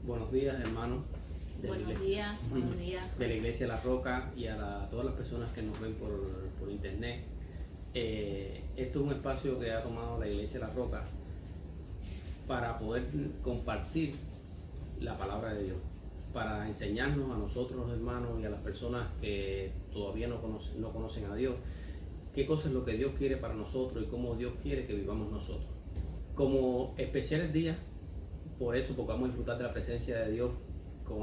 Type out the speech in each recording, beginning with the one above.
Buenos días, hermanos de la iglesia. Buenos días. De la iglesia La Roca y a todas las personas que nos ven por internet. Esto es un espacio que ha tomado la iglesia La Roca para poder compartir la palabra de Dios, para enseñarnos a nosotros los hermanos y a las personas que todavía no conocen a Dios, qué cosa es lo que Dios quiere para nosotros y cómo Dios quiere que vivamos nosotros. Como especiales días, porque vamos a disfrutar de la presencia de Dios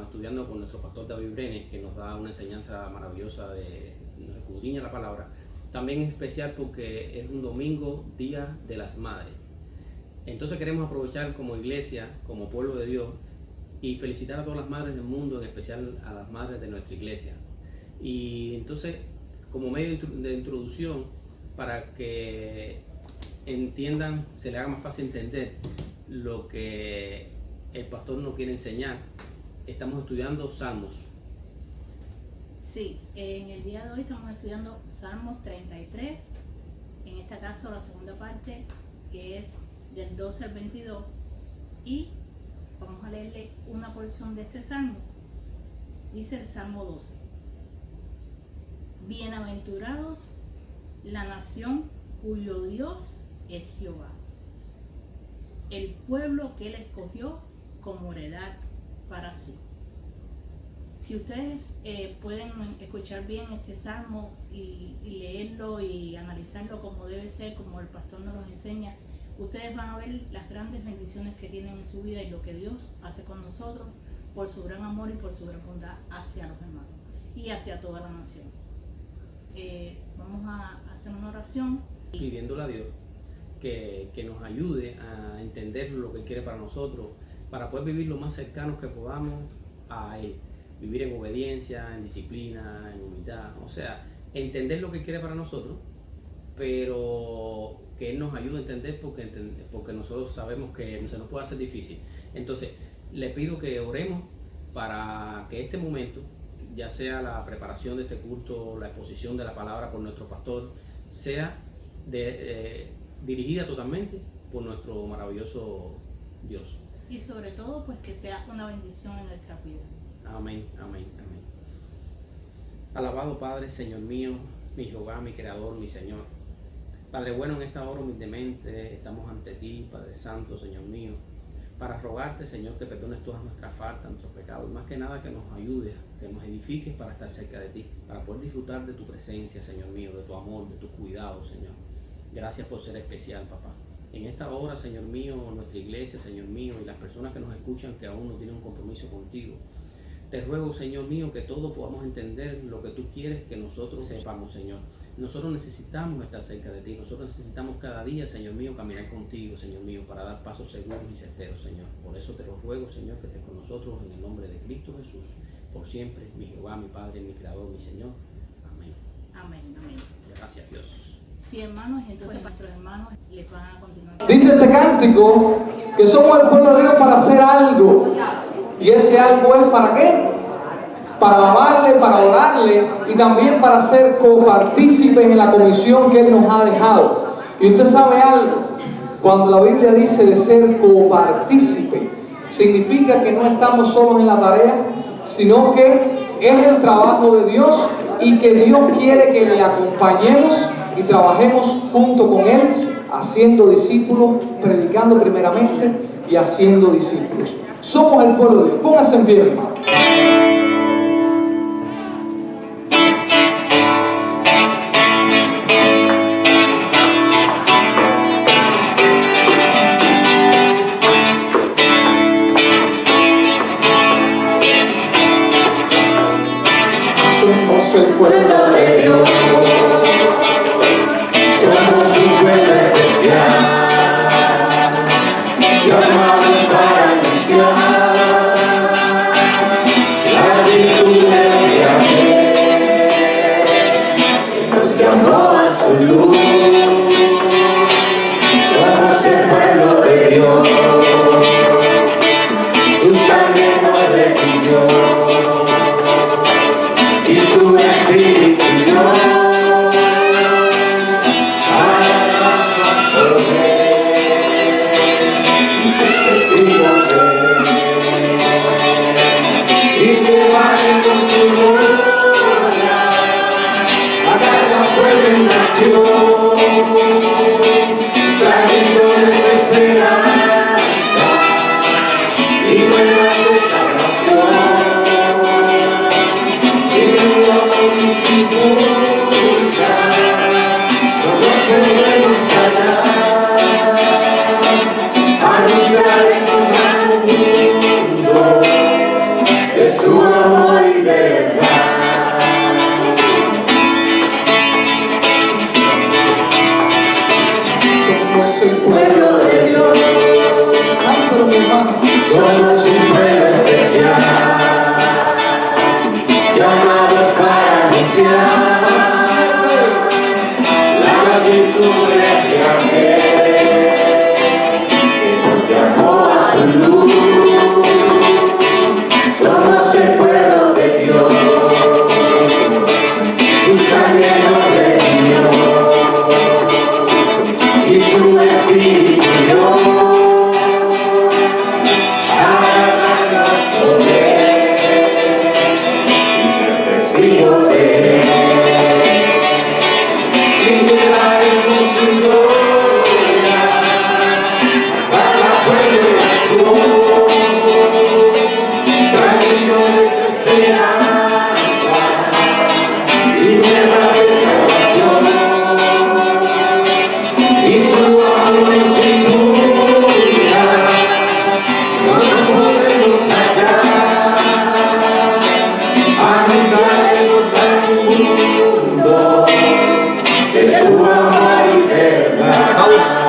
estudiando con nuestro pastor David Brenes, que nos da una enseñanza maravillosa, nos escudriña la palabra. También es especial porque es un domingo, Día de las Madres. Entonces queremos aprovechar como iglesia, como pueblo de Dios, y felicitar a todas las madres del mundo, en especial a las madres de nuestra iglesia. Y entonces, como medio de introducción, para que entiendan, se les haga más fácil entender lo que el pastor nos quiere enseñar, estamos estudiando Salmos. Sí, en el día de hoy estamos estudiando Salmos 33, en este caso la segunda parte, que es del 12 al 22, y vamos a leerle una porción de este salmo. Dice el Salmo 12: Bienaventurados la nación cuyo Dios es Jehová, el pueblo que él escogió como heredad para sí. Si ustedes pueden escuchar bien este salmo y leerlo y analizarlo como debe ser, como el pastor nos los enseña, ustedes van a ver las grandes bendiciones que tienen en su vida y lo que Dios hace con nosotros por su gran amor y por su gran bondad hacia los hermanos y hacia toda la nación. Vamos a hacer una oración Pidiéndole a Dios que nos ayude a entender lo que quiere para nosotros, para poder vivir lo más cercanos que podamos a Él. Vivir en obediencia, en disciplina, en humildad. O sea, entender lo que quiere para nosotros, pero que Él nos ayude a entender porque nosotros sabemos que se nos puede hacer difícil. Entonces, le pido que oremos para que este momento, ya sea la preparación de este culto, la exposición de la palabra por nuestro pastor, sea dirigida totalmente por nuestro maravilloso Dios. y sobre todo pues que sea una bendición en nuestra vida. Amén, amén, amén. Alabado Padre, Señor mío, mi Jehová, mi Creador, mi Señor. Padre bueno, en esta hora humildemente estamos ante ti, Padre Santo, Señor mío, para rogarte, Señor, que perdones todas nuestras faltas, nuestros pecados, y más que nada que nos ayudes, que nos edifiques para estar cerca de ti, para poder disfrutar de tu presencia, Señor mío, de tu amor, de tu cuidado, Señor. Gracias por ser especial, papá. En esta hora, Señor mío, nuestra iglesia, Señor mío, y las personas que nos escuchan que aún no tienen un compromiso contigo, te ruego, Señor mío, que todos podamos entender lo que tú quieres que nosotros sepamos, Señor. Nosotros necesitamos estar cerca de ti. Nosotros necesitamos cada día, Señor mío, caminar contigo, Señor mío, para dar pasos seguros y certeros, Señor. Por eso te lo ruego, Señor, que estés con nosotros en el nombre de Cristo Jesús, por siempre, mi Jehová, mi Padre, mi Creador, mi Señor. Amén. Amén, amén. Gracias, Dios. Sí, hermanos, y entonces nuestros hermanos les van a continuar. Dice este cántico que somos el pueblo de Dios para hacer algo. ¿Y ese algo es para qué? Para amarle, para adorarle y también para ser copartícipes en la comisión que Él nos ha dejado. Y usted sabe algo, cuando la Biblia dice de ser copartícipe, significa que no estamos solos en la tarea, sino que es el trabajo de Dios y que Dios quiere que le acompañemos y trabajemos junto con Él, haciendo discípulos, predicando primeramente y haciendo discípulos. Somos el pueblo de Dios. Póngase en pie, hermano. Somos el pueblo de Dios. Somos un pueblo especial, llamados para anunciar la impulsa, no nos podemos callar. Anunciaremos al mundo de su amor y verdad. Somos el pueblo de Dios. Cántalo, mi hermano. Somos un pueblo especial, llamados para anunciar las virtudes de aquel que nos llamó a su luz. Somos el pueblo de Dios, su sangre nos redimió y su espíritu dio.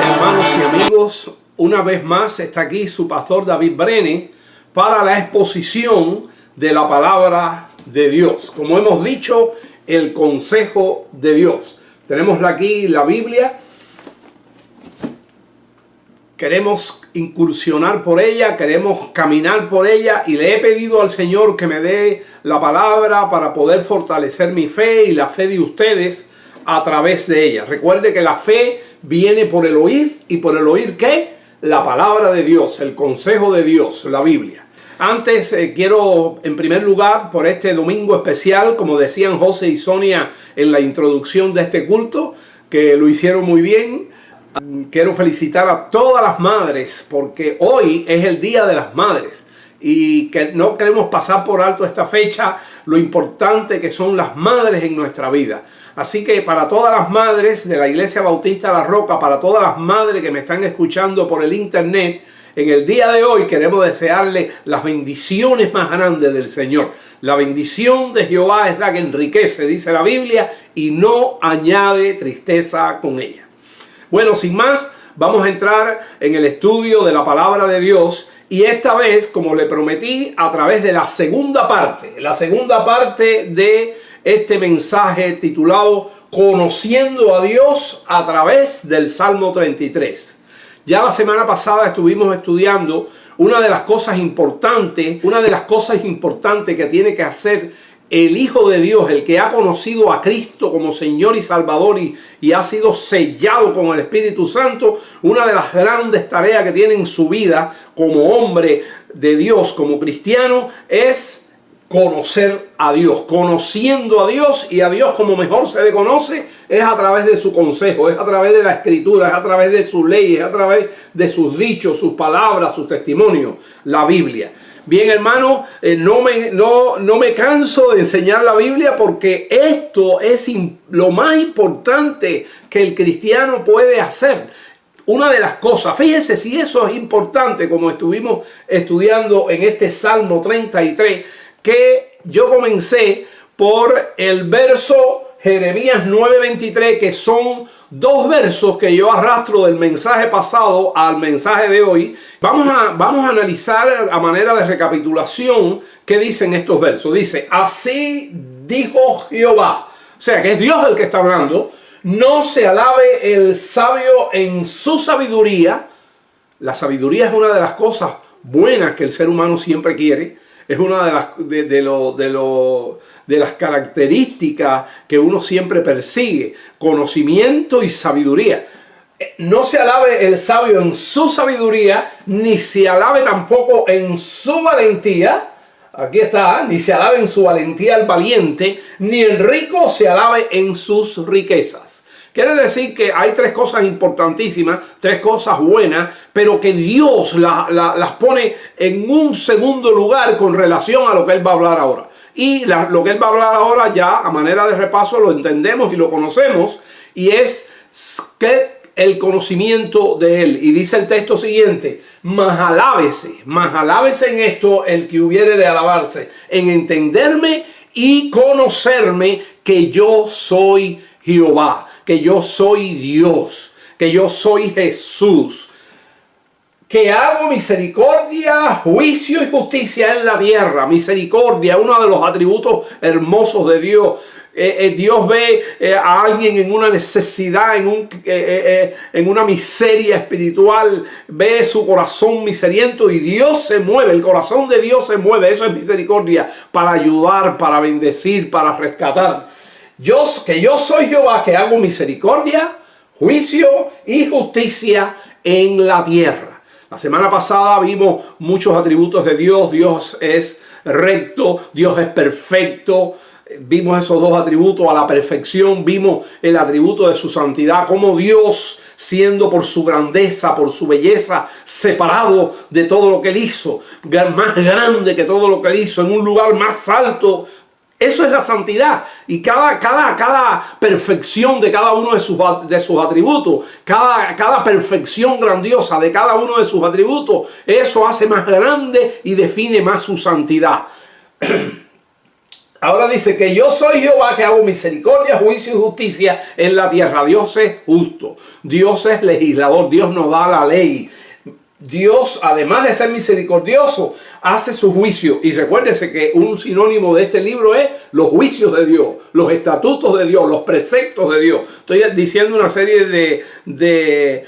Hermanos y amigos, una vez más está aquí su pastor David Brene para la exposición de la palabra de Dios. Como hemos dicho, el consejo de Dios. Tenemos aquí la Biblia. Queremos incursionar por ella, queremos caminar por ella y le he pedido al Señor que me dé la palabra para poder fortalecer mi fe y la fe de ustedes a través de ella. Recuerde que la fe viene por el oír, y por el oír ¿qué? La palabra de Dios, el consejo de Dios, la Biblia. Antes quiero en primer lugar, por este domingo especial, como decían José y Sonia en la introducción de este culto, que lo hicieron muy bien, quiero felicitar a todas las madres porque hoy es el Día de las Madres y que no queremos pasar por alto esta fecha, lo importante que son las madres en nuestra vida. Así que para todas las madres de la Iglesia Bautista La Roca, para todas las madres que me están escuchando por el internet, en el día de hoy queremos desearle las bendiciones más grandes del Señor. La bendición de Jehová es la que enriquece, dice la Biblia, y no añade tristeza con ella. Bueno, sin más, vamos a entrar en el estudio de la palabra de Dios y esta vez, como le prometí, a través de la segunda parte de este mensaje titulado Conociendo a Dios a través del Salmo 33. Ya la semana pasada estuvimos estudiando una de las cosas importantes que tiene que hacer el Hijo de Dios, el que ha conocido a Cristo como Señor y Salvador y ha sido sellado con el Espíritu Santo. Una de las grandes tareas que tiene en su vida como hombre de Dios, como cristiano, es conocer a Dios. Conociendo a Dios, y a Dios como mejor se le conoce es a través de su consejo, es a través de la Escritura, es a través de sus leyes, es a través de sus dichos, sus palabras, sus testimonios, la Biblia. Bien, hermano, no me canso de enseñar la Biblia porque esto es lo más importante que el cristiano puede hacer. Una de las cosas, fíjense si eso es importante, como estuvimos estudiando en este Salmo 33, que yo comencé por el verso Jeremías 9:23, que son dos versos que yo arrastro del mensaje pasado al mensaje de hoy. Vamos a analizar a manera de recapitulación qué dicen estos versos. Dice, así dijo Jehová, o sea que es Dios el que está hablando, no se alabe el sabio en su sabiduría. La sabiduría es una de las cosas buenas que el ser humano siempre quiere. Es una de las características que uno siempre persigue. Conocimiento y sabiduría. No se alabe el sabio en su sabiduría, ni se alabe tampoco en su valentía. Aquí está, ni se alabe en su valentía el valiente, ni el rico se alabe en sus riquezas. Quiere decir que hay tres cosas importantísimas, tres cosas buenas, pero que Dios las pone en un segundo lugar con relación a lo que Él va a hablar ahora. Y lo que él va a hablar ahora ya a manera de repaso lo entendemos y lo conocemos, y es que el conocimiento de él. Y dice el texto siguiente: mas alábese en esto el que hubiere de alabarse, en entenderme y conocerme, que yo soy Jehová, que yo soy Dios, que yo soy Jesús, que hago misericordia, juicio y justicia en la tierra. Misericordia, uno de los atributos hermosos de Dios. Dios ve a alguien en una necesidad, en una miseria espiritual, ve su corazón miseriento y Dios se mueve, el corazón de Dios se mueve. Eso es misericordia, para ayudar, para bendecir, para rescatar. Que yo soy Jehová, que hago misericordia, juicio y justicia en la tierra. La semana pasada vimos muchos atributos de Dios. Dios es recto, Dios es perfecto. Vimos esos dos atributos a la perfección. Vimos el atributo de su santidad, como Dios, siendo por su grandeza, por su belleza, separado de todo lo que él hizo, más grande que todo lo que él hizo, en un lugar más alto. Eso es la santidad. Y cada perfección de cada uno de sus atributos, cada perfección grandiosa de cada uno de sus atributos, eso hace más grande y define más su santidad. Ahora dice que yo soy Jehová, que hago misericordia, juicio y justicia en la tierra. Dios es justo, Dios es legislador, Dios nos da la ley. Dios, además de ser misericordioso, hace su juicio. Y recuérdese que un sinónimo de este libro es los juicios de Dios, los estatutos de Dios, los preceptos de Dios. Estoy diciendo una serie de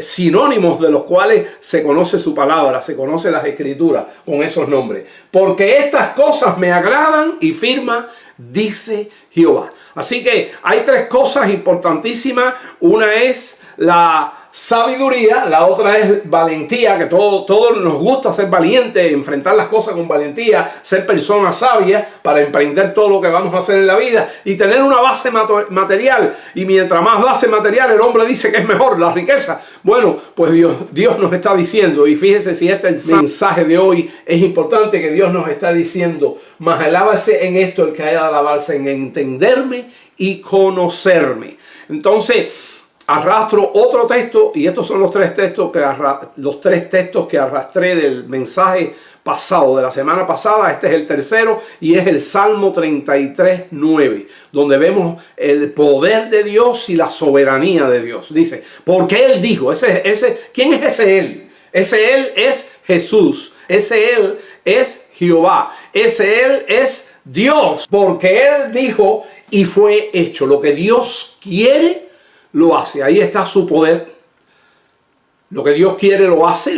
sinónimos de los cuales se conoce su palabra, se conoce las escrituras con esos nombres. Porque estas cosas me agradan y firma, dice Jehová. Así que hay tres cosas importantísimas. Una es la sabiduría, la otra es valentía, que todos nos gusta ser valientes, enfrentar las cosas con valentía, ser personas sabias para emprender todo lo que vamos a hacer en la vida y tener una base material. Y mientras más base material, el hombre dice que es mejor la riqueza. Bueno, pues Dios nos está diciendo, y fíjese si este mensaje de hoy es importante, que Dios nos está diciendo: mas alábase en esto el que haya de alabarse, en entenderme y conocerme. Entonces arrastro otro texto, y estos son los tres textos que arrastré del mensaje pasado, de la semana pasada. Este es el tercero, y es el Salmo 33:9, donde vemos el poder de Dios y la soberanía de Dios. Dice, porque Él dijo, ¿quién es ese Él? Ese Él es Jesús, ese Él es Jehová, ese Él es Dios, porque Él dijo y fue hecho. Lo que Dios quiere, lo hace. Ahí está su poder. Lo que Dios quiere lo hace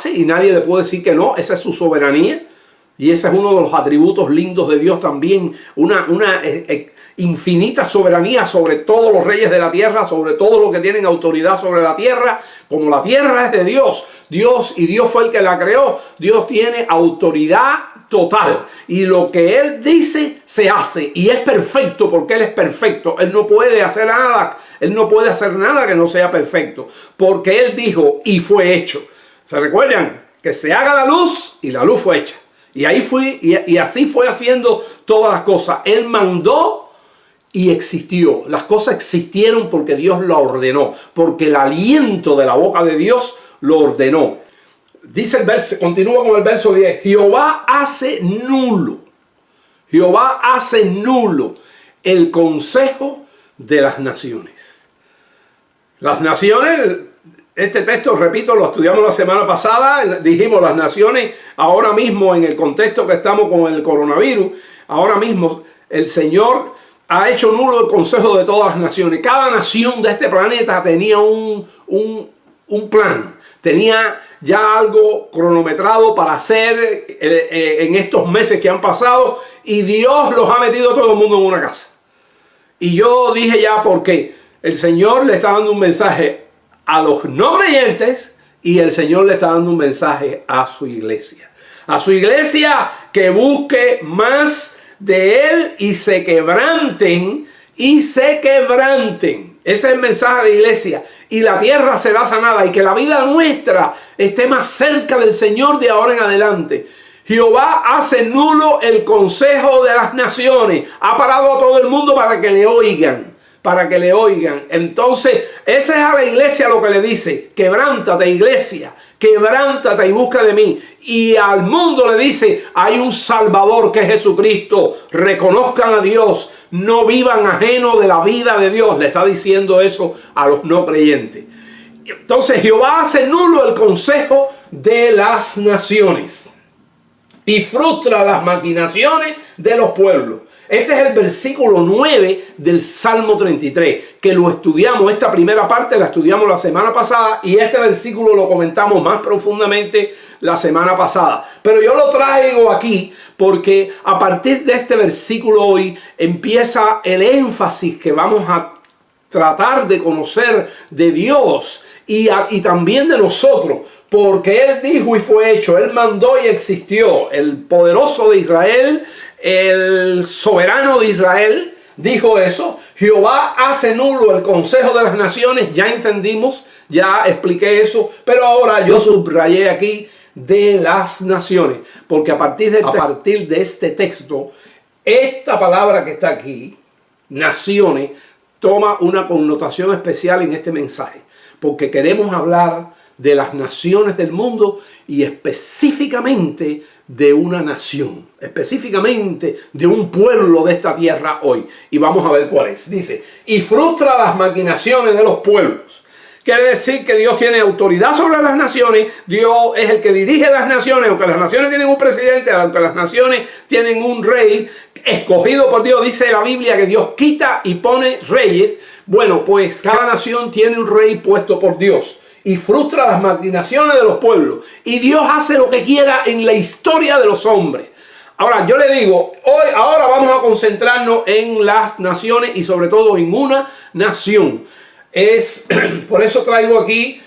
y nadie le puede decir que no. Esa es su soberanía, y ese es uno de los atributos lindos de Dios también, una infinita soberanía sobre todos los reyes de la tierra, sobre todo los que tienen autoridad sobre la tierra. Como la tierra es de Dios, y Dios fue el que la creó, Dios tiene autoridad total, y lo que Él dice se hace, y es perfecto, porque Él es perfecto. Él no puede hacer nada que no sea perfecto, porque Él dijo y fue hecho. ¿Se recuerdan? Que se haga la luz, y la luz fue hecha, y así fue haciendo todas las cosas. Él mandó y existió. Las cosas existieron porque Dios lo ordenó, porque el aliento de la boca de Dios lo ordenó. Dice el verso, continúa con el verso 10. Jehová hace nulo el consejo de las naciones. Las naciones, este texto, repito, lo estudiamos la semana pasada. Dijimos las naciones ahora mismo, en el contexto que estamos con el coronavirus, ahora mismo el Señor ha hecho nulo el consejo de todas las naciones. Cada nación de este planeta tenía un plan, tenía ya algo cronometrado para hacer en estos meses que han pasado, y Dios los ha metido a todo el mundo en una casa. Y yo dije ya por qué. El Señor le está dando un mensaje a los no creyentes, y el Señor le está dando un mensaje a su iglesia. A su iglesia, que busque más de Él y se quebranten. Ese es el mensaje de la iglesia. Y la tierra será sanada, y que la vida nuestra esté más cerca del Señor de ahora en adelante. Jehová hace nulo el consejo de las naciones. Ha parado a todo el mundo para que le oigan. Para que le oigan. Entonces, esa es a la iglesia lo que le dice: quebrántate, iglesia, quebrántate y busca de mí. Y al mundo le dice: hay un Salvador que es Jesucristo. Reconozcan a Dios. No vivan ajeno de la vida de Dios. Le está diciendo eso a los no creyentes. Entonces, Jehová hace nulo el consejo de las naciones y frustra las maquinaciones de los pueblos. Este es el versículo 9 del Salmo 33, que lo estudiamos, esta primera parte la estudiamos la semana pasada y este versículo lo comentamos más profundamente la semana pasada. Pero yo lo traigo aquí porque a partir de este versículo hoy empieza el énfasis que vamos a tratar de conocer de Dios y también de nosotros. Porque Él dijo y fue hecho, Él mandó y existió, el poderoso de Israel, el soberano de Israel, dijo eso. Jehová hace nulo el consejo de las naciones, ya entendimos, ya expliqué eso, pero ahora yo subrayé aquí de las naciones, porque a partir de este texto, esta palabra que está aquí, naciones, toma una connotación especial en este mensaje, porque queremos hablar de las naciones del mundo y específicamente de una nación, específicamente de un pueblo de esta tierra hoy. Y vamos a ver cuál es. Dice, y frustra las maquinaciones de los pueblos. Quiere decir que Dios tiene autoridad sobre las naciones, Dios es el que dirige las naciones, aunque las naciones tienen un presidente, aunque las naciones tienen un rey escogido por Dios. Dice la Biblia que Dios quita y pone reyes. Bueno, pues cada nación tiene un rey puesto por Dios. Y frustra las maquinaciones de los pueblos. Y Dios hace lo que quiera en la historia de los hombres. Ahora, yo le digo, ahora vamos a concentrarnos en las naciones y sobre todo en una nación. Por eso traigo aquí,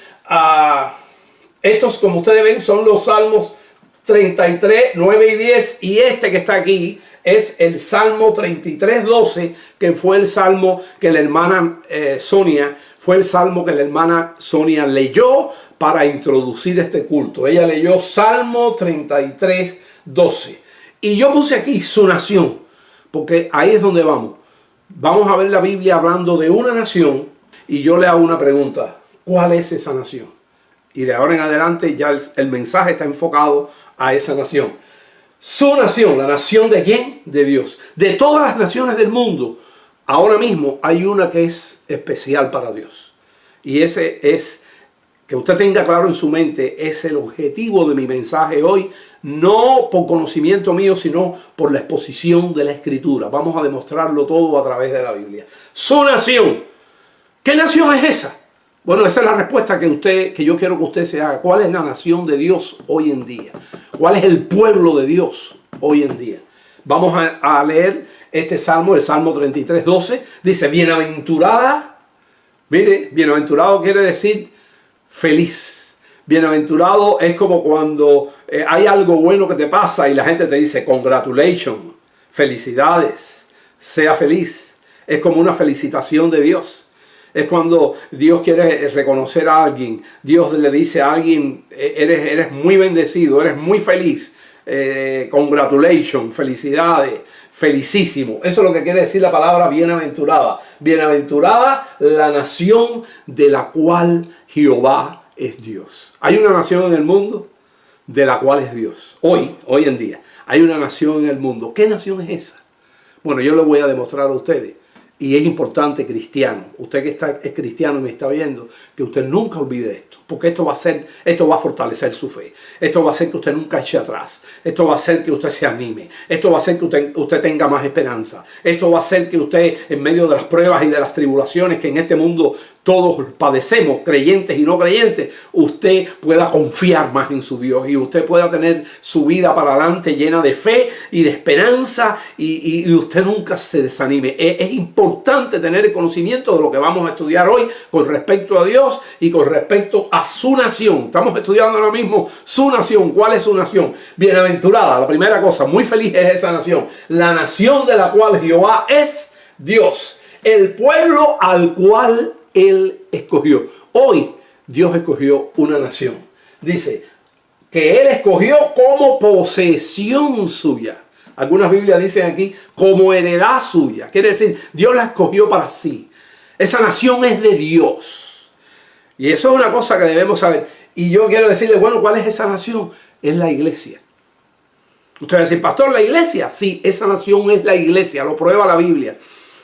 estos como ustedes ven son los Salmos 33, 9 y 10. Y este que está aquí es el Salmo 33, 12, que fue el Salmo que la hermana Sonia leyó para introducir este culto. Ella leyó Salmo 33, 12. Y yo puse aquí su nación, porque ahí es donde vamos. Vamos a ver la Biblia hablando de una nación y yo le hago una pregunta. ¿Cuál es esa nación? Y de ahora en adelante ya el mensaje está enfocado a esa nación. Su nación, ¿la nación de quién? De Dios. De todas las naciones del mundo, ahora mismo hay una que es especial para Dios. Y ese es, que usted tenga claro en su mente, es el objetivo de mi mensaje hoy, no por conocimiento mío, sino por la exposición de la Escritura. Vamos a demostrarlo todo a través de la Biblia. Su nación. ¿Qué nación es esa? Bueno, esa es la respuesta que yo quiero que usted se haga. ¿Cuál es la nación de Dios hoy en día? ¿Cuál es el pueblo de Dios hoy en día? Vamos a leer este salmo, el Salmo 33, 12. Dice, bienaventurada. Mire, bienaventurado quiere decir feliz. Bienaventurado es como cuando hay algo bueno que te pasa y la gente te dice, congratulations, felicidades, sea feliz. Es como una felicitación de Dios. Es cuando Dios quiere reconocer a alguien. Dios le dice a alguien, eres muy bendecido, eres muy feliz. Congratulations, felicidades, felicísimo. Eso es lo que quiere decir la palabra bienaventurada. Bienaventurada la nación de la cual Jehová es Dios. Hay una nación en el mundo de la cual es Dios. Hoy en día, hay una nación en el mundo. ¿Qué nación es esa? Bueno, yo lo voy a demostrar a ustedes. Y es importante, cristiano, usted que es cristiano y me está viendo, que usted nunca olvide esto, porque esto va a fortalecer su fe. Esto va a hacer que usted nunca eche atrás. Esto va a hacer que usted se anime. Esto va a hacer que usted tenga más esperanza. Esto va a hacer que usted, en medio de las pruebas y de las tribulaciones que en este mundo todos padecemos, creyentes y no creyentes, usted pueda confiar más en su Dios y usted pueda tener su vida para adelante llena de fe y de esperanza y usted nunca se desanime. Es importante tener el conocimiento de lo que vamos a estudiar hoy con respecto a Dios y con respecto a su nación. Estamos estudiando ahora mismo su nación. ¿Cuál es su nación? Bienaventurada, la primera cosa, muy feliz es esa nación. La nación de la cual Jehová es Dios. El pueblo al cual Él escogió. Hoy Dios escogió una nación. Dice, que Él escogió como posesión suya. Algunas Biblias dicen aquí como heredad suya. Quiere decir, Dios la escogió para sí. Esa nación es de Dios. Y eso es una cosa que debemos saber. Y yo quiero decirle, bueno, ¿cuál es esa nación? Es la iglesia. Usted va a decir, pastor, ¿la iglesia? Sí, esa nación es la iglesia, lo prueba la Biblia.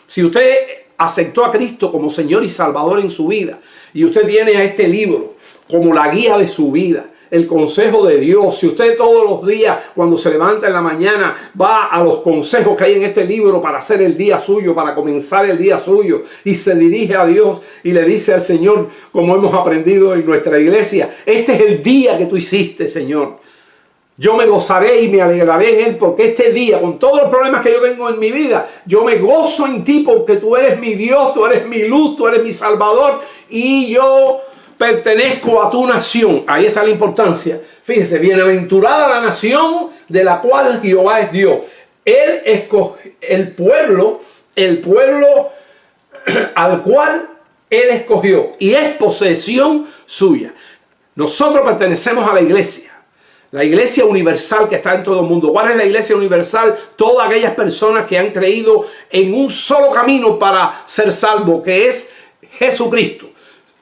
Si usted aceptó a Cristo como Señor y Salvador en su vida, y usted tiene a este libro como la guía de su vida, el consejo de Dios, si usted todos los días cuando se levanta en la mañana va a los consejos que hay en este libro para hacer el día suyo, para comenzar el día suyo, y se dirige a Dios y le dice al Señor, como hemos aprendido en nuestra iglesia, este es el día que tú hiciste, Señor. Yo me gozaré y me alegraré en Él, porque este día, con todos los problemas que yo tengo en mi vida, yo me gozo en ti porque tú eres mi Dios, tú eres mi luz, tú eres mi Salvador, y yo pertenezco a tu nación. Ahí está la importancia. Fíjese, bienaventurada la nación de la cual Jehová es Dios. Él escogió el pueblo al cual Él escogió, y es posesión suya. Nosotros pertenecemos a la iglesia. La iglesia universal que está en todo el mundo. ¿Cuál es la iglesia universal? Todas aquellas personas que han creído en un solo camino para ser salvo, que es Jesucristo.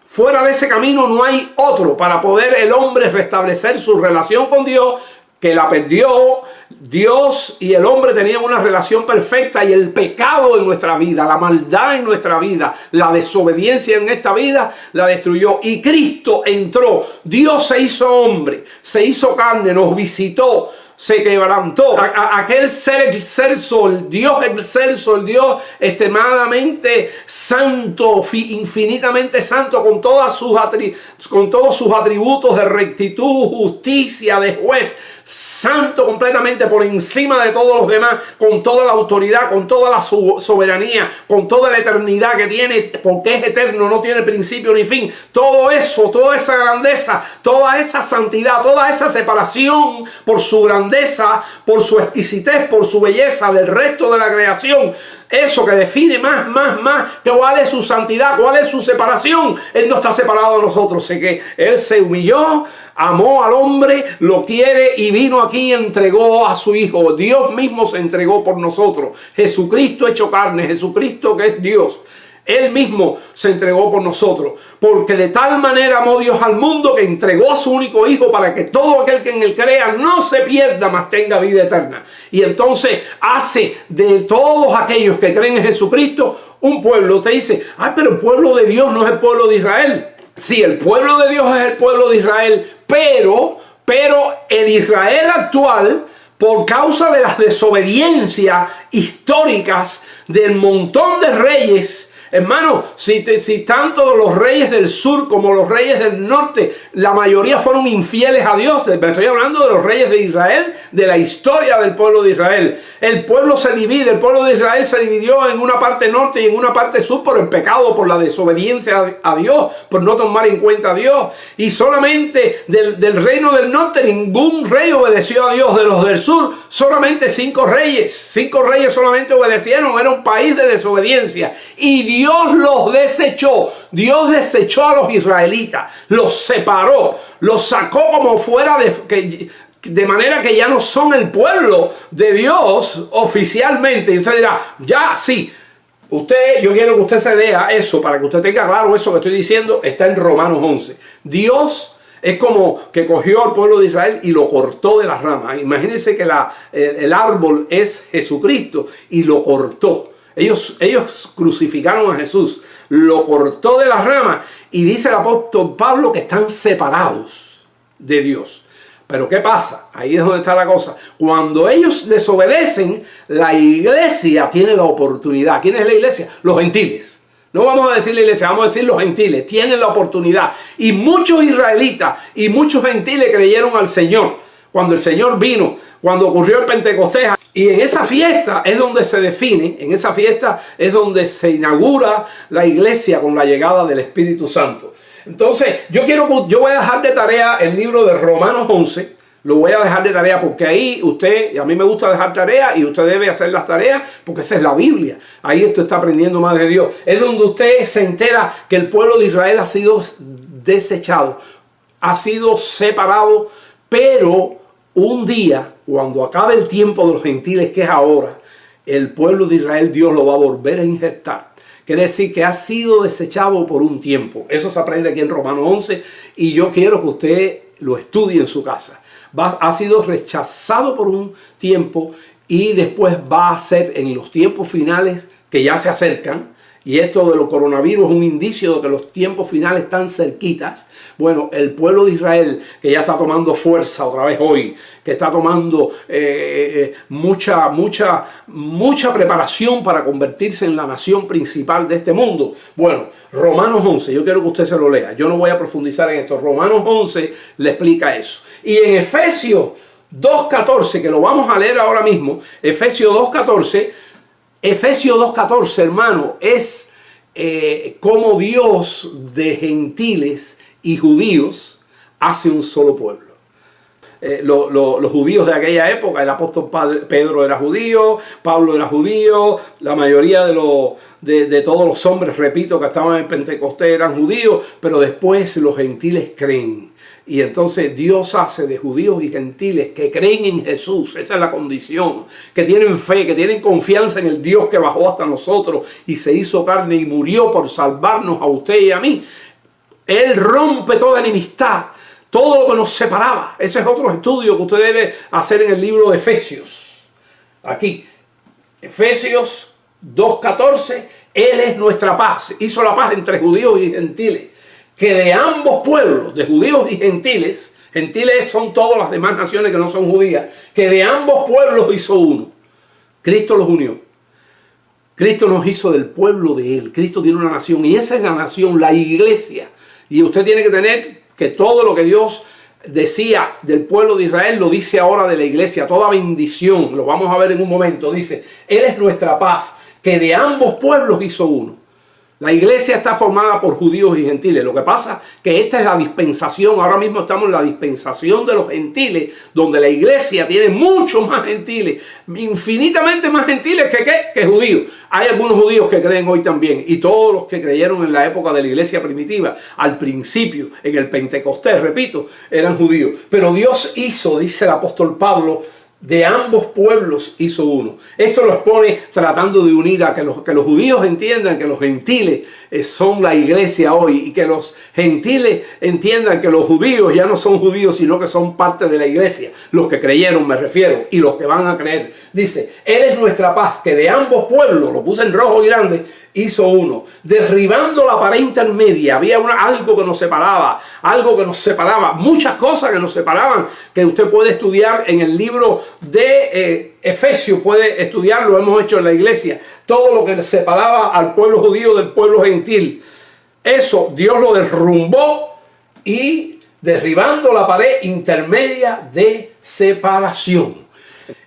Fuera de ese camino no hay otro para poder el hombre restablecer su relación con Dios, que la perdió. Dios y el hombre tenían una relación perfecta, y el pecado en nuestra vida, la maldad en nuestra vida, la desobediencia en esta vida la destruyó, y Cristo entró. Dios se hizo hombre, se hizo carne, nos visitó, se quebrantó. Aquel ser excelso, el Dios excelso, el Dios extremadamente santo, infinitamente santo, con todos sus atributos de rectitud, justicia, de juez, santo completamente por encima de todos los demás, con toda la autoridad, con toda la soberanía, con toda la eternidad que tiene, porque es eterno, no tiene principio ni fin. Todo eso, toda esa grandeza, toda esa santidad, toda esa separación por su grandeza, por su exquisitez, por su belleza del resto de la creación, eso que define más cuál es su santidad, cuál es su separación. Él no está separado de nosotros, sé que Él se humilló, amó al hombre, lo quiere y vino aquí y entregó a su Hijo. Dios mismo se entregó por nosotros. Jesucristo hecho carne, Jesucristo que es Dios. Él mismo se entregó por nosotros, porque de tal manera amó Dios al mundo que entregó a su único Hijo para que todo aquel que en Él crea no se pierda, mas tenga vida eterna. Y entonces hace de todos aquellos que creen en Jesucristo un pueblo. Usted dice, ay, pero el pueblo de Dios no es el pueblo de Israel. Sí, el pueblo de Dios es el pueblo de Israel, pero el Israel actual, por causa de las desobediencias históricas del montón de reyes, hermano, si tanto los reyes del sur como los reyes del norte, la mayoría fueron infieles a Dios. Me estoy hablando de los reyes de Israel, de la historia del pueblo de Israel. El pueblo se divide, el pueblo de Israel se dividió en una parte norte y en una parte sur por el pecado, por la desobediencia a Dios, por no tomar en cuenta a Dios. Y solamente del reino del norte ningún rey obedeció a Dios. De los del sur, solamente 5 reyes. 5 reyes solamente obedecieron. Era un país de desobediencia. Y Dios los desechó. Dios desechó a los israelitas, los separó, los sacó como fuera de manera que ya no son el pueblo de Dios oficialmente. Y usted dirá, ya sí. Yo quiero que usted se lea eso para que usted tenga claro eso que estoy diciendo. Está en Romanos 11. Dios es como que cogió al pueblo de Israel y lo cortó de las ramas. Imagínense que el árbol es Jesucristo y lo cortó. Ellos crucificaron a Jesús, lo cortó de las ramas, y dice el apóstol Pablo que están separados de Dios. Pero ¿qué pasa? Ahí es donde está la cosa. Cuando ellos desobedecen, la iglesia tiene la oportunidad. ¿Quién es la iglesia? Los gentiles. No vamos a decir la iglesia, vamos a decir los gentiles. Tienen la oportunidad. Y muchos israelitas y muchos gentiles creyeron al Señor cuando el Señor vino, cuando ocurrió el Pentecostés. Y en esa fiesta es donde se define, en esa fiesta es donde se inaugura la iglesia con la llegada del Espíritu Santo. Entonces, yo voy a dejar de tarea el libro de Romanos 11, lo voy a dejar de tarea porque ahí y a mí me gusta dejar tareas y usted debe hacer las tareas porque esa es la Biblia. Ahí usted está aprendiendo más de Dios. Es donde usted se entera que el pueblo de Israel ha sido desechado, ha sido separado, Pero un día, cuando acabe el tiempo de los gentiles, que es ahora, el pueblo de Israel, Dios lo va a volver a injertar. Quiere decir que ha sido desechado por un tiempo. Eso se aprende aquí en Romanos 11 y yo quiero que usted lo estudie en su casa. Ha sido rechazado por un tiempo y después va a ser en los tiempos finales que ya se acercan. Y esto de los coronavirus es un indicio de que los tiempos finales están cerquitas. Bueno, el pueblo de Israel, que ya está tomando fuerza otra vez hoy, que está tomando mucha preparación para convertirse en la nación principal de este mundo. Bueno, Romanos 11, yo quiero que usted se lo lea. Yo no voy a profundizar en esto. Romanos 11 le explica eso. Y en Efesios 2.14, que lo vamos a leer ahora mismo, Efesios 2.14, hermano, es como Dios de gentiles y judíos hace un solo pueblo. Los judíos de aquella época, el apóstol Pedro era judío, Pablo era judío, la mayoría de todos los hombres, repito, que estaban en Pentecostés eran judíos, pero después los gentiles creen. Y entonces Dios hace de judíos y gentiles que creen en Jesús, esa es la condición, que tienen fe, que tienen confianza en el Dios que bajó hasta nosotros y se hizo carne y murió por salvarnos a usted y a mí. Él rompe toda enemistad, todo lo que nos separaba. Ese es otro estudio que usted debe hacer en el libro de Efesios. Aquí, Efesios 2.14, Él es nuestra paz. Hizo la paz entre judíos y gentiles. Que de ambos pueblos, de judíos y gentiles, gentiles son todas las demás naciones que no son judías, que de ambos pueblos hizo uno. Cristo los unió. Cristo nos hizo del pueblo de Él. Cristo tiene una nación y esa es la nación, la iglesia. Y usted tiene que tener que todo lo que Dios decía del pueblo de Israel lo dice ahora de la iglesia. Toda bendición, lo vamos a ver en un momento, dice, Él es nuestra paz, que de ambos pueblos hizo uno. La iglesia está formada por judíos y gentiles. Lo que pasa es que esta es la dispensación. Ahora mismo estamos en la dispensación de los gentiles, donde la iglesia tiene muchos más gentiles, infinitamente más gentiles que judíos. Hay algunos judíos que creen hoy también, y todos los que creyeron en la época de la iglesia primitiva, al principio, en el Pentecostés, repito, eran judíos. Pero Dios hizo, dice el apóstol Pablo, de ambos pueblos hizo uno. Esto los pone tratando de unir a que los judíos entiendan que los gentiles son la iglesia hoy y que los gentiles entiendan que los judíos ya no son judíos sino que son parte de la iglesia. Los que creyeron me refiero y los que van a creer. Dice, Él es nuestra paz, que de ambos pueblos, lo puse en rojo y grande, hizo uno. Derribando la pared intermedia, había algo que nos separaba, muchas cosas que nos separaban, que usted puede estudiar en el libro de Efesios, puede estudiarlo, hemos hecho en la iglesia, todo lo que separaba al pueblo judío del pueblo gentil. Eso Dios lo derrumbó y derribando la pared intermedia de separación.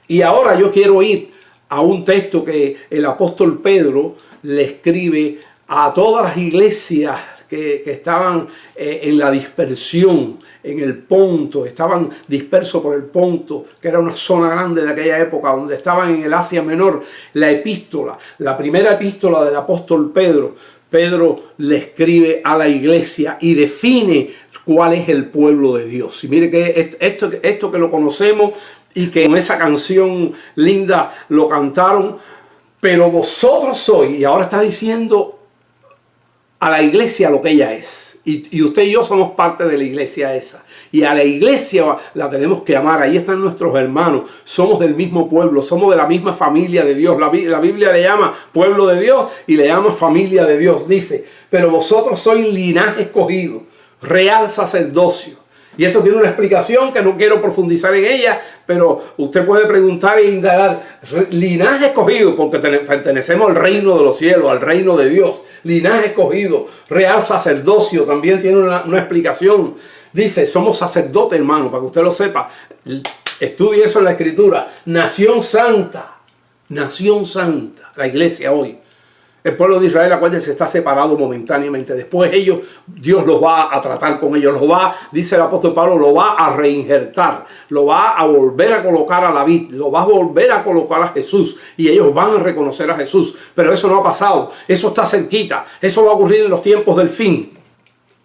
Y ahora yo quiero ir a un texto que el apóstol Pedro le escribe a todas las iglesias que estaban en la dispersión, en el Ponto, estaban dispersos por el Ponto, que era una zona grande de aquella época, donde estaban en el Asia Menor. La epístola, la primera epístola del apóstol Pedro, Pedro le escribe a la iglesia y define cuál es el pueblo de Dios. Y mire que esto que lo conocemos y que con esa canción linda lo cantaron, pero vosotros sois, y ahora está diciendo a la iglesia lo que ella es. Y usted y yo somos parte de la iglesia esa. Y a la iglesia la tenemos que amar. Ahí están nuestros hermanos. Somos del mismo pueblo. Somos de la misma familia de Dios. La Biblia le llama pueblo de Dios y le llama familia de Dios. Dice, pero vosotros sois linaje escogido, real sacerdocio. Y esto tiene una explicación que no quiero profundizar en ella, pero usted puede preguntar e indagar. Linaje escogido, porque pertenecemos al reino de los cielos, al reino de Dios. Linaje escogido, real sacerdocio, también tiene una explicación. Dice, somos sacerdotes, hermano, para que usted lo sepa. Estudie eso en la Escritura. Nación santa, la iglesia hoy. El pueblo de Israel, acuérdense, está separado momentáneamente. Después Dios los va a tratar con ellos. Dice el apóstol Pablo, lo va a reinjertar. Lo va a volver a colocar a la vid. Lo va a volver a colocar a Jesús. Y ellos van a reconocer a Jesús. Pero eso no ha pasado. Eso está cerquita. Eso va a ocurrir en los tiempos del fin.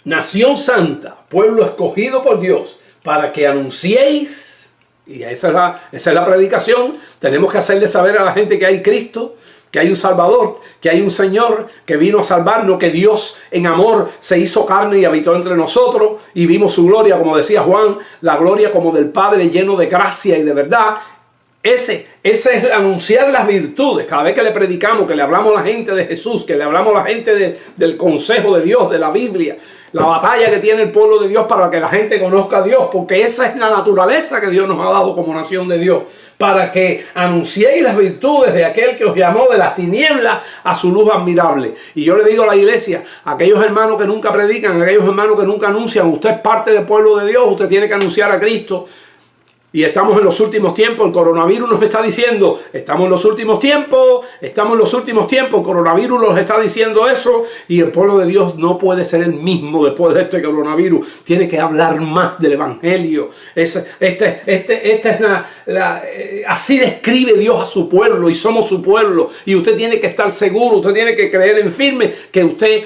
Nación santa, pueblo escogido por Dios, para que anunciéis, y esa es la predicación, tenemos que hacerle saber a la gente que hay Cristo, que hay un Salvador, que hay un Señor que vino a salvarnos, que Dios en amor se hizo carne y habitó entre nosotros y vimos su gloria, como decía Juan, la gloria como del Padre lleno de gracia y de verdad. Ese es anunciar las virtudes. Cada vez que le predicamos, que le hablamos a la gente de Jesús, que le hablamos a la gente del consejo de Dios, de la Biblia, la batalla que tiene el pueblo de Dios para que la gente conozca a Dios, porque esa es la naturaleza que Dios nos ha dado como nación de Dios, para que anunciéis las virtudes de aquel que os llamó de las tinieblas a su luz admirable. Y yo le digo a la iglesia, a aquellos hermanos que nunca predican, a aquellos hermanos que nunca anuncian, usted es parte del pueblo de Dios, usted tiene que anunciar a Cristo. Y estamos en los últimos tiempos, el coronavirus nos está diciendo, estamos en los últimos tiempos, el coronavirus nos está diciendo eso, y el pueblo de Dios no puede ser el mismo después de este coronavirus, tiene que hablar más del evangelio. Así describe Dios a su pueblo, y somos su pueblo, y usted tiene que estar seguro, usted tiene que creer en firme que usted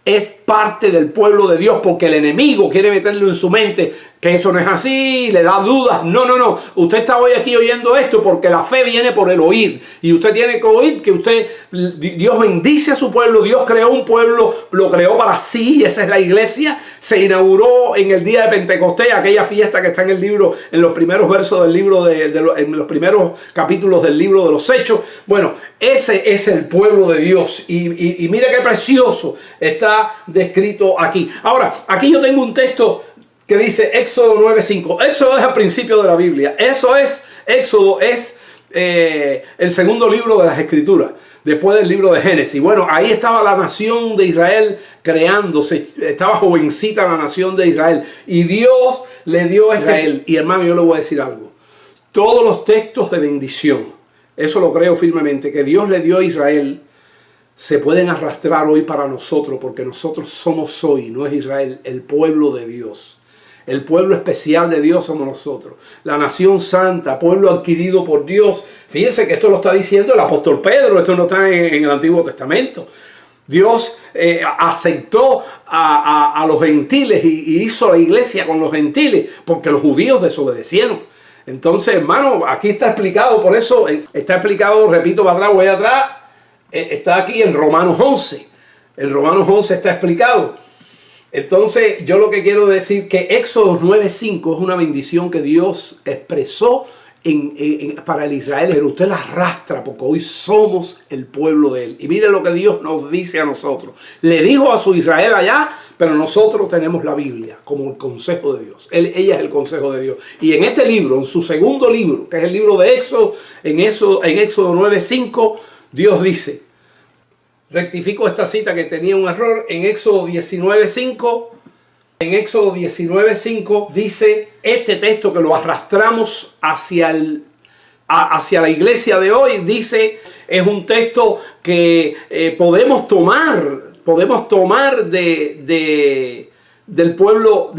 es parte del pueblo de Dios, porque el enemigo quiere meterlo en su mente que eso no es así, le da dudas. No. Usted está hoy aquí oyendo esto porque la fe viene por el oír. Y usted tiene que oír que Dios bendice a su pueblo. Dios creó un pueblo, lo creó para sí. Esa es la iglesia. Se inauguró en el día de Pentecostés, aquella fiesta que está en el libro, en los primeros versos del libro, en los primeros capítulos del libro de los Hechos. Bueno, ese es el pueblo de Dios. Y mire qué precioso está descrito aquí. Ahora, aquí yo tengo un texto que dice Éxodo 9:5. Éxodo es al principio de la Biblia. Éxodo es el segundo libro de las Escrituras, después del libro de Génesis. Bueno, ahí estaba la nación de Israel creándose. Estaba jovencita la nación de Israel. Y Dios le dio a Israel. Y hermano, yo le voy a decir algo. Todos los textos de bendición, eso lo creo firmemente, que Dios le dio a Israel, se pueden arrastrar hoy para nosotros, porque nosotros somos hoy, no es Israel, el pueblo de Dios. El pueblo especial de Dios somos nosotros. La nación santa, pueblo adquirido por Dios. Fíjense que esto lo está diciendo el apóstol Pedro, esto no está en el Antiguo Testamento. Dios aceptó a los gentiles y hizo la iglesia con los gentiles, porque los judíos desobedecieron. Entonces, hermano, aquí está explicado, por eso está explicado, repito, para atrás, voy atrás. Está aquí en Romanos 11. En Romanos 11 está explicado. Entonces, yo lo que quiero decir que Éxodo 9:5 es una bendición que Dios expresó para el Israel, pero usted la arrastra porque hoy somos el pueblo de Él. Y mire lo que Dios nos dice a nosotros. Le dijo a su Israel allá, pero nosotros tenemos la Biblia como el consejo de Dios. Ella es el consejo de Dios. Y en este libro, en su segundo libro, que es el libro de Éxodo, en Éxodo 9:5, Dios dice, rectifico esta cita que tenía un error, en Éxodo 19:5, dice este texto que lo arrastramos hacia la iglesia de hoy, dice, es un texto que podemos tomar del pueblo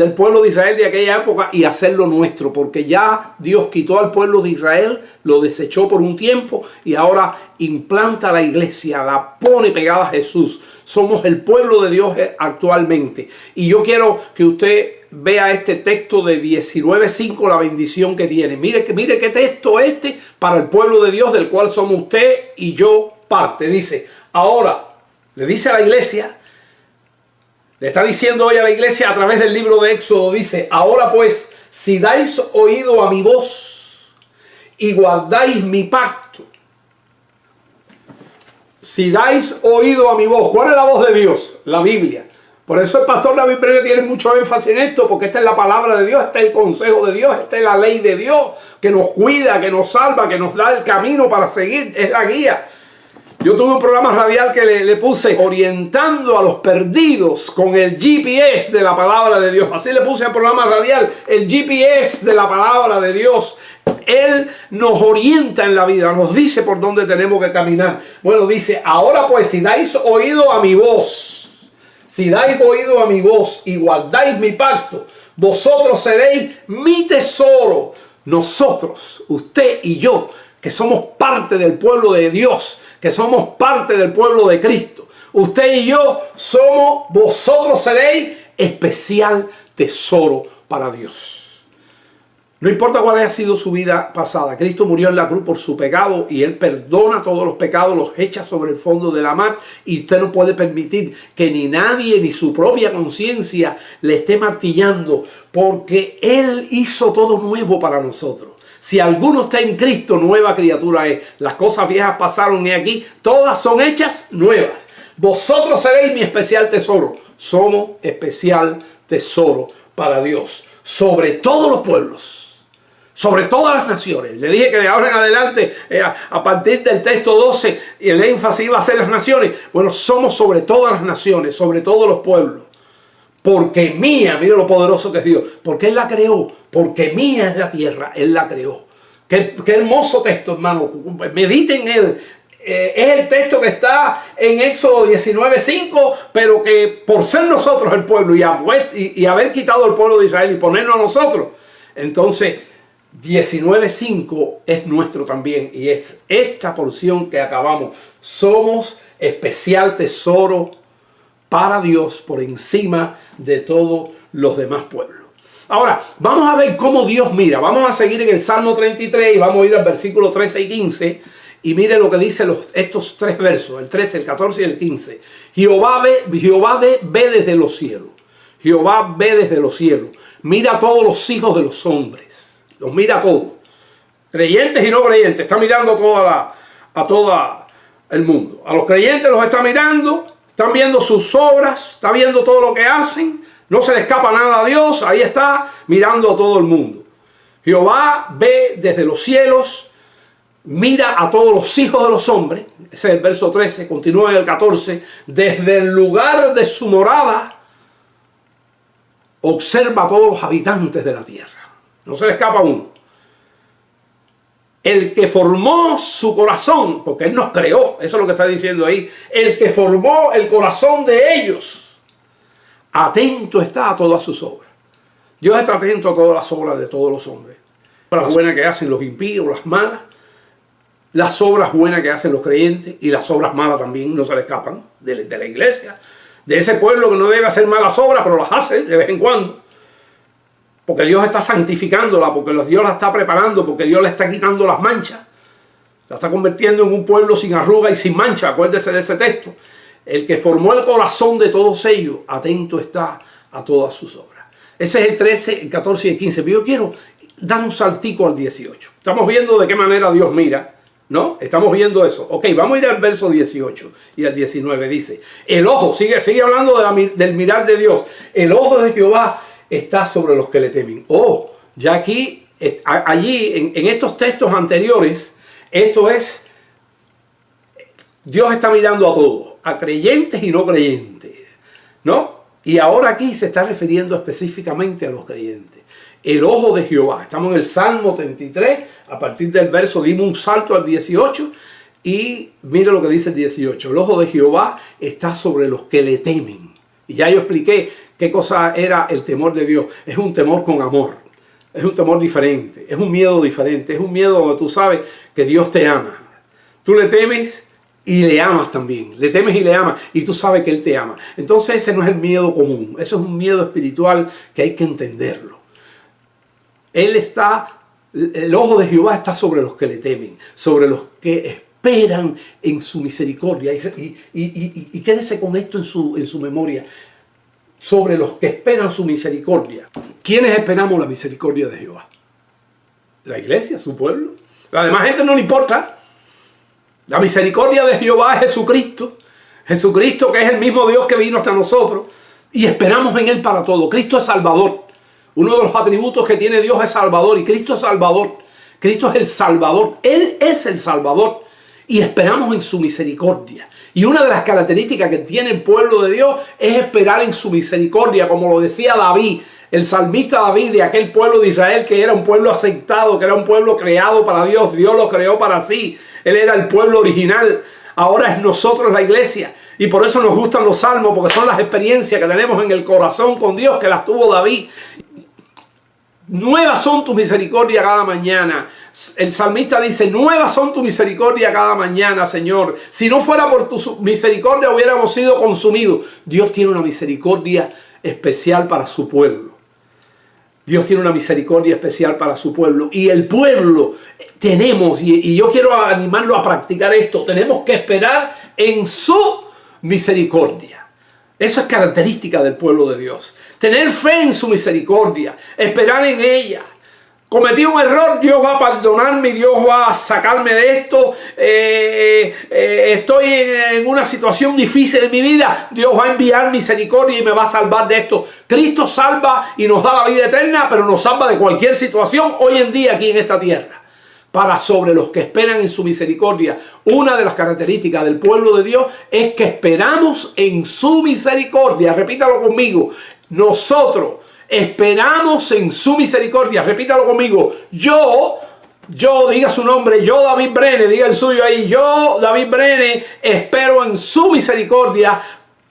de Israel de aquella época y hacerlo nuestro, porque ya Dios quitó al pueblo de Israel, lo desechó por un tiempo y ahora implanta la iglesia, la pone pegada a Jesús. Somos el pueblo de Dios actualmente. Y yo quiero que usted vea este texto de 19:5, la bendición que tiene. Mire qué texto para el pueblo de Dios, del cual somos usted y yo parte. Dice, ahora, le dice a la iglesia, le está diciendo hoy a la iglesia a través del libro de Éxodo, dice, ahora pues, si dais oído a mi voz y guardáis mi pacto. Si dais oído a mi voz. ¿Cuál es la voz de Dios? La Biblia. Por eso el pastor David Pérez tiene mucho énfasis en esto, porque esta es la palabra de Dios, esta es el consejo de Dios, esta es la ley de Dios, que nos cuida, que nos salva, que nos da el camino para seguir, es la guía. Yo tuve un programa radial que le puse orientando a los perdidos con el GPS de la palabra de Dios. Así le puse al programa radial, el GPS de la palabra de Dios. Él nos orienta en la vida, nos dice por dónde tenemos que caminar. Bueno, dice, ahora pues si dais oído a mi voz, y guardáis mi pacto, vosotros seréis mi tesoro. Nosotros, usted y yo, que somos parte del pueblo de Dios, que somos parte del pueblo de Cristo. Usted y yo vosotros seréis especial tesoro para Dios. No importa cuál haya sido su vida pasada, Cristo murió en la cruz por su pecado y Él perdona todos los pecados, los echa sobre el fondo de la mar, y usted no puede permitir que ni nadie ni su propia conciencia le esté martillando, porque Él hizo todo nuevo para nosotros. Si alguno está en Cristo, nueva criatura es. Las cosas viejas pasaron y aquí todas son hechas nuevas. Vosotros seréis mi especial tesoro. Somos especial tesoro para Dios, sobre todos los pueblos, sobre todas las naciones. Le dije que de ahora en adelante, a partir del texto 12, el énfasis iba a ser las naciones. Bueno, somos sobre todas las naciones, sobre todos los pueblos. Porque mía, mire lo poderoso que es Dios, porque Él la creó, porque mía es la tierra, Él la creó. Qué hermoso texto, hermano. Mediten en Él. Es el texto que está en Éxodo 19:5, pero que por ser nosotros el pueblo y haber quitado el pueblo de Israel y ponernos a nosotros, entonces 19:5 es nuestro también, y es esta porción que acabamos. Somos especial tesoro para Dios por encima de todos los demás pueblos. Ahora, vamos a ver cómo Dios mira. Vamos a seguir en el Salmo 33 y vamos a ir al versículo 13 y 15. Y mire lo que dicen estos tres versos, el 13, el 14 y el 15. Jehová ve desde los cielos. Jehová ve desde los cielos. Mira a todos los hijos de los hombres. Los mira a todos. Creyentes y no creyentes. Está mirando a todo el mundo. A los creyentes los está mirando. Están viendo sus obras. Está viendo todo lo que hacen. No se le escapa nada a Dios. Ahí está mirando a todo el mundo. Jehová ve desde los cielos. Mira a todos los hijos de los hombres. Ese es el verso 13. Continúa en el 14. Desde el lugar de su morada observa a todos los habitantes de la tierra. No se le escapa uno. El que formó su corazón, porque Él nos creó, eso es lo que está diciendo ahí. El que formó el corazón de ellos, atento está a todas sus obras. Dios está atento a todas las obras de todos los hombres. Las buenas que hacen los impíos, las malas. Las obras buenas que hacen los creyentes y las obras malas también no se le escapan de la iglesia. De ese pueblo que no debe hacer malas obras, pero las hace de vez en cuando. Porque Dios está santificándola, porque Dios la está preparando, porque Dios le está quitando las manchas. La está convirtiendo en un pueblo sin arruga y sin mancha. Acuérdese de ese texto. El que formó el corazón de todos ellos, atento está a todas sus obras. Ese es el 13, el 14 y el 15. Pero yo quiero dar un saltico al 18. Estamos viendo de qué manera Dios mira, ¿no? Estamos viendo eso. Ok, vamos a ir al verso 18 y al 19. Dice, el ojo, sigue hablando del mirar de Dios. El ojo de Jehová está sobre los que le temen. Oh, ya aquí, allí, en estos textos anteriores, esto es, Dios está mirando a todos, a creyentes y no creyentes, ¿no? Y ahora aquí se está refiriendo específicamente a los creyentes. El ojo de Jehová. Estamos en el Salmo 33, a partir del verso, dimos un salto al 18 y mire lo que dice el 18. El ojo de Jehová está sobre los que le temen. Y ya yo expliqué qué cosa era el temor de Dios. Es un temor con amor. Es un temor diferente. Es un miedo diferente. Es un miedo donde tú sabes que Dios te ama. Tú le temes y le amas también. Le temes y le amas. Y tú sabes que Él te ama. Entonces ese no es el miedo común. Eso es un miedo espiritual que hay que entenderlo. El ojo de Jehová está sobre los que le temen, sobre los que esperan en su misericordia. Y quédese con esto en su memoria. Sobre los que esperan su misericordia. ¿Quiénes esperamos la misericordia de Jehová? La iglesia, su pueblo. A la demás gente no le importa. La misericordia de Jehová es Jesucristo. Jesucristo, que es el mismo Dios que vino hasta nosotros. Y esperamos en Él para todo. Cristo es Salvador. Uno de los atributos que tiene Dios es Salvador. Y Cristo es Salvador. Cristo es el Salvador. Él es el Salvador. Y esperamos en su misericordia. Y una de las características que tiene el pueblo de Dios es esperar en su misericordia. Como lo decía David, el salmista David, de aquel pueblo de Israel que era un pueblo aceptado, que era un pueblo creado para Dios. Dios lo creó para sí. Él era el pueblo original. Ahora es nosotros la iglesia. Y por eso nos gustan los salmos, porque son las experiencias que tenemos en el corazón con Dios, que las tuvo David. Nuevas son tus misericordias cada mañana. El salmista dice, nuevas son tus misericordias cada mañana, Señor. Si no fuera por tu misericordia hubiéramos sido consumidos. Dios tiene una misericordia especial para su pueblo. Dios tiene una misericordia especial para su pueblo. Y el pueblo tenemos, y yo quiero animarlo a practicar esto, tenemos que esperar en su misericordia. Esa es característica del pueblo de Dios. Tener fe en su misericordia, esperar en ella. Cometí un error, Dios va a perdonarme, Dios va a sacarme de esto. Estoy en una situación difícil en mi vida, Dios va a enviar misericordia y me va a salvar de esto. Cristo salva y nos da la vida eterna, pero nos salva de cualquier situación hoy en día aquí en esta tierra. Para sobre los que esperan en su misericordia. Una de las características del pueblo de Dios es que esperamos en su misericordia. Repítalo conmigo. Nosotros esperamos en su misericordia. Repítalo conmigo. Yo, diga su nombre. Yo, David Brene, diga el suyo ahí. Yo, David Brene, espero en su misericordia.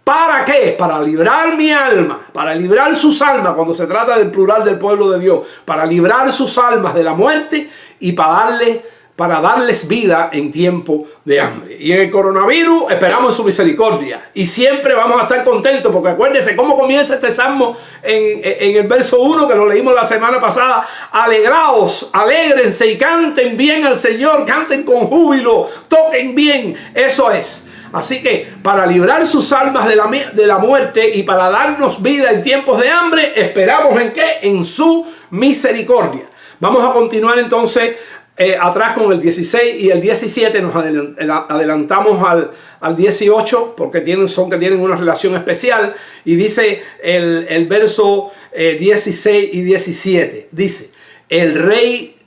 ¿Para qué? Para librar mi alma, para librar sus almas, cuando se trata del plural del pueblo de Dios, para librar sus almas de la muerte y para darles vida en tiempo de hambre. Y en el coronavirus esperamos su misericordia y siempre vamos a estar contentos, porque acuérdense cómo comienza este salmo en el verso 1 que lo leímos la semana pasada. Alegraos, alégrense y canten bien al Señor, canten con júbilo, toquen bien, eso es. Así que para librar sus almas de la muerte y para darnos vida en tiempos de hambre, esperamos ¿en qué? En su misericordia. Vamos a continuar entonces atrás con el 16 y el 17. Nos adelantamos al 18 porque tienen una relación especial. Y dice el verso 16 y 17. Dice, el rey,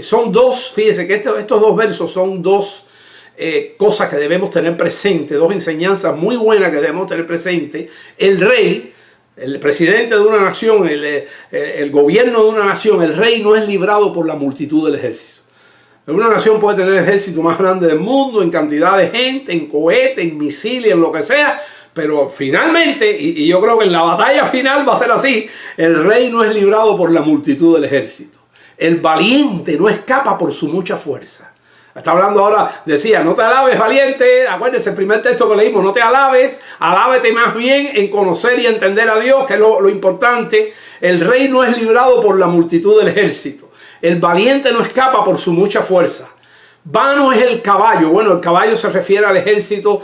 son dos, fíjese que estos dos versos son dos cosas que debemos tener presente, dos enseñanzas muy buenas que debemos tener presente. El rey, el presidente de una nación, el gobierno de una nación, el rey no es librado por la multitud del ejército. Una nación puede tener el ejército más grande del mundo en cantidad de gente, en cohetes, en misiles, en lo que sea, pero finalmente, y yo creo que en la batalla final va a ser así, el rey no es librado por la multitud del ejército. El valiente no escapa por su mucha fuerza. Está hablando ahora, decía, no te alabes, valiente. Acuérdense, el primer texto que leímos, no te alabes, alábete más bien en conocer y entender a Dios, que es lo importante. El rey no es librado por la multitud del ejército. El valiente no escapa por su mucha fuerza. Vano es el caballo. Bueno, el caballo se refiere al ejército,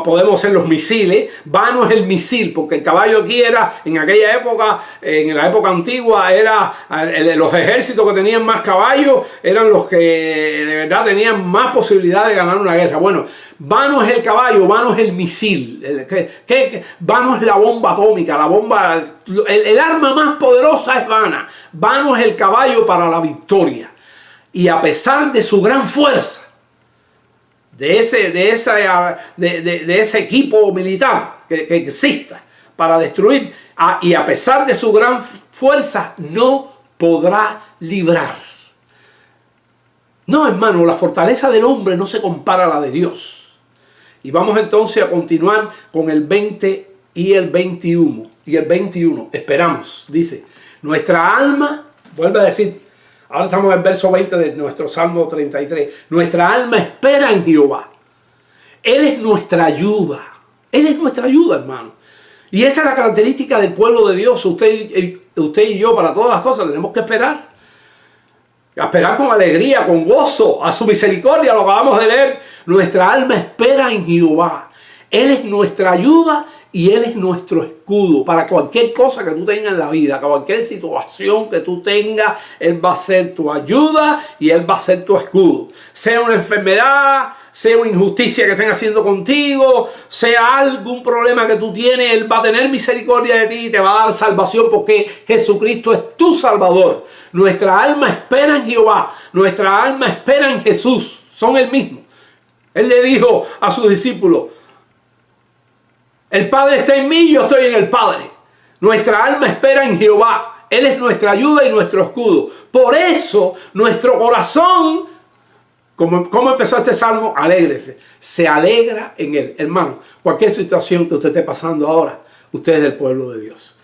podemos ser los misiles. Vano es el misil, porque el caballo aquí era, en aquella época, en la época antigua, era los ejércitos que tenían más caballos, eran los que de verdad tenían más posibilidad de ganar una guerra. Bueno, vano es el caballo, vano es el misil. Vano es la bomba atómica, la bomba, el arma más poderosa es vana. Vano es el caballo para la victoria. Y a pesar de su gran fuerza, de ese equipo militar que exista para destruir, y a pesar de su gran fuerza, no podrá librar. No, hermano, la fortaleza del hombre no se compara a la de Dios. Y vamos entonces a continuar con el 20 y el 21. Y el 21, esperamos, dice, nuestra alma, vuelve a decir, ahora estamos en el verso 20 de nuestro Salmo 33. Nuestra alma espera en Jehová. Él es nuestra ayuda. Él es nuestra ayuda, hermano. Y esa es la característica del pueblo de Dios. Usted y yo, para todas las cosas, tenemos que esperar. Esperar con alegría, con gozo, a su misericordia. Lo acabamos de leer. Nuestra alma espera en Jehová. Él es nuestra ayuda y Él es nuestro escudo para cualquier cosa que tú tengas en la vida, cualquier situación que tú tengas. Él va a ser tu ayuda y Él va a ser tu escudo. Sea una enfermedad, sea una injusticia que estén haciendo contigo, sea algún problema que tú tienes, Él va a tener misericordia de ti y te va a dar salvación porque Jesucristo es tu Salvador. Nuestra alma espera en Jehová, nuestra alma espera en Jesús, son el mismo. Él le dijo a sus discípulos, el Padre está en mí y yo estoy en el Padre. Nuestra alma espera en Jehová. Él es nuestra ayuda y nuestro escudo. Por eso nuestro corazón, ¿cómo empezó este salmo? Alégrese. Se alegra en Él. Hermano, cualquier situación que usted esté pasando ahora, usted es del pueblo de Dios.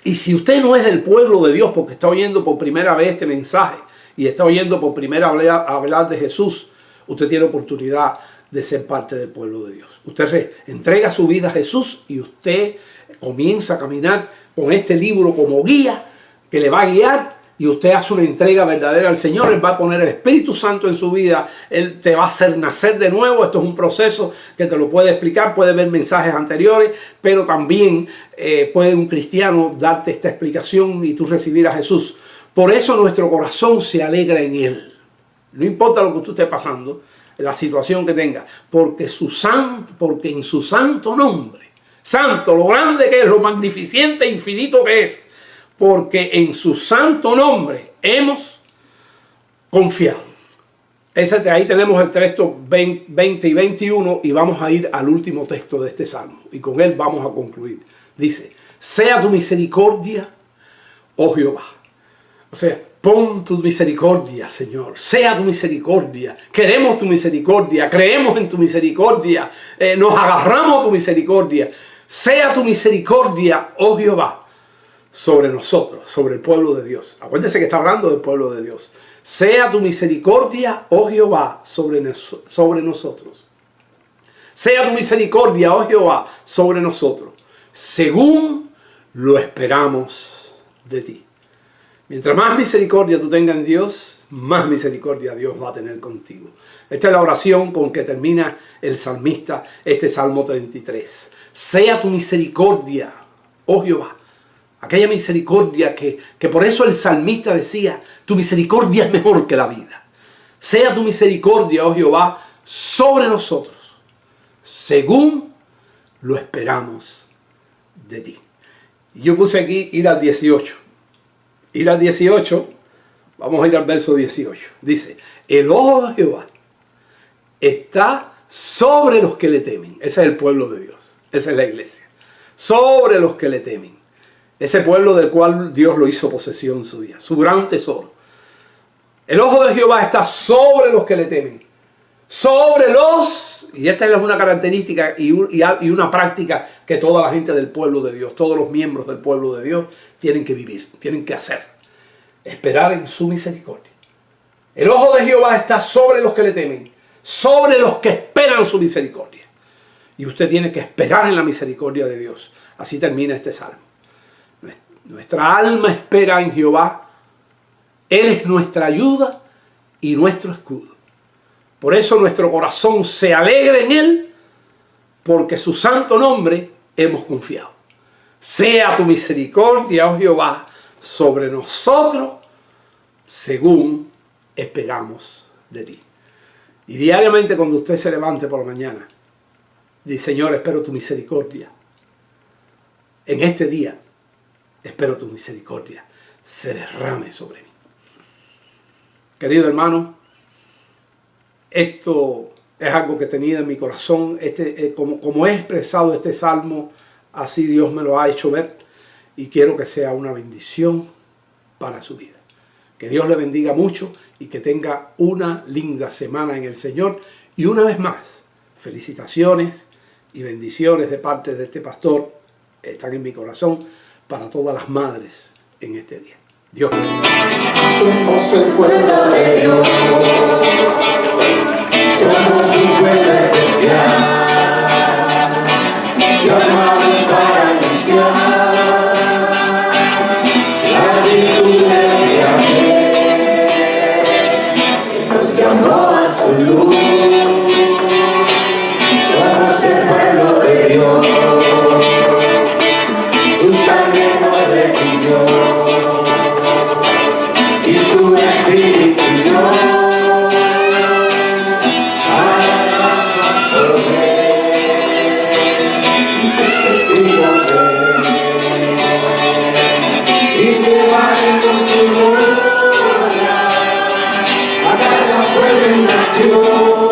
Y si usted no es del pueblo de Dios porque está oyendo por primera vez este mensaje y está oyendo por primera vez hablar de Jesús, usted tiene oportunidad de ser parte del pueblo de Dios. Usted entrega su vida a Jesús y usted comienza a caminar con este libro como guía que le va a guiar, y usted hace una entrega verdadera al Señor, Él va a poner el Espíritu Santo en su vida, Él te va a hacer nacer de nuevo. Esto es un proceso que te lo puede explicar, puede ver mensajes anteriores, pero también puede un cristiano darte esta explicación y tú recibir a Jesús. Por eso nuestro corazón se alegra en Él. No importa lo que tú estés pasando, la situación que tenga, porque en su santo nombre, santo, lo grande que es, lo magnificente e infinito que es, porque en su santo nombre hemos confiado. Ahí tenemos el texto 20 y 21 y vamos a ir al último texto de este salmo y con él vamos a concluir. Dice, sea tu misericordia, oh Jehová. O sea, pon tu misericordia, Señor. Sea tu misericordia. Queremos tu misericordia. Creemos en tu misericordia. Nos agarramos a tu misericordia. Sea tu misericordia, oh Jehová, sobre nosotros, sobre el pueblo de Dios. Acuérdense que está hablando del pueblo de Dios. Sea tu misericordia, oh Jehová, sobre nosotros. Sea tu misericordia, oh Jehová, sobre nosotros, según lo esperamos de ti. Mientras más misericordia tú tengas en Dios, más misericordia Dios va a tener contigo. Esta es la oración con que termina el salmista este Salmo 33. Sea tu misericordia, oh Jehová. Aquella misericordia que por eso el salmista decía, tu misericordia es mejor que la vida. Sea tu misericordia, oh Jehová, sobre nosotros, según lo esperamos de ti. Y yo puse aquí ir al 18. Ir al 18, vamos a ir al verso 18. Dice, el ojo de Jehová está sobre los que le temen. Ese es el pueblo de Dios. Esa es la iglesia. Sobre los que le temen. Ese pueblo del cual Dios lo hizo posesión suya, su gran tesoro. El ojo de Jehová está sobre los que le temen. Sobre los, y esta es una característica y una práctica que toda la gente del pueblo de Dios, todos los miembros del pueblo de Dios tienen que vivir, tienen que hacer. Esperar en su misericordia. El ojo de Jehová está sobre los que le temen, sobre los que esperan su misericordia. Y usted tiene que esperar en la misericordia de Dios. Así termina este salmo. Nuestra alma espera en Jehová. Él es nuestra ayuda y nuestro escudo. Por eso nuestro corazón se alegra en Él, porque su santo nombre hemos confiado. Sea tu misericordia, oh Jehová, sobre nosotros, según esperamos de ti. Y diariamente cuando usted se levante por la mañana, dice, Señor, espero tu misericordia. En este día, espero tu misericordia se derrame sobre mí. Querido hermano, esto es algo que tenía en mi corazón. Como he expresado este salmo, así Dios me lo ha hecho ver. Y quiero que sea una bendición para su vida. Que Dios le bendiga mucho y que tenga una linda semana en el Señor. Y una vez más, felicitaciones y bendiciones de parte de este pastor. Están en mi corazón para todas las madres en este día. Dios le bendiga. Somos el pueblo de Dios. Somos un pueblo especial. Llamados para anunciar las virtudes de aquel que nos llamó a su luz. Somos el pueblo de Dios. Su sangre nos redimió y su espíritu dio para más poder y ser testigos de Él y llevar en su gloria a cada pueblo y nación.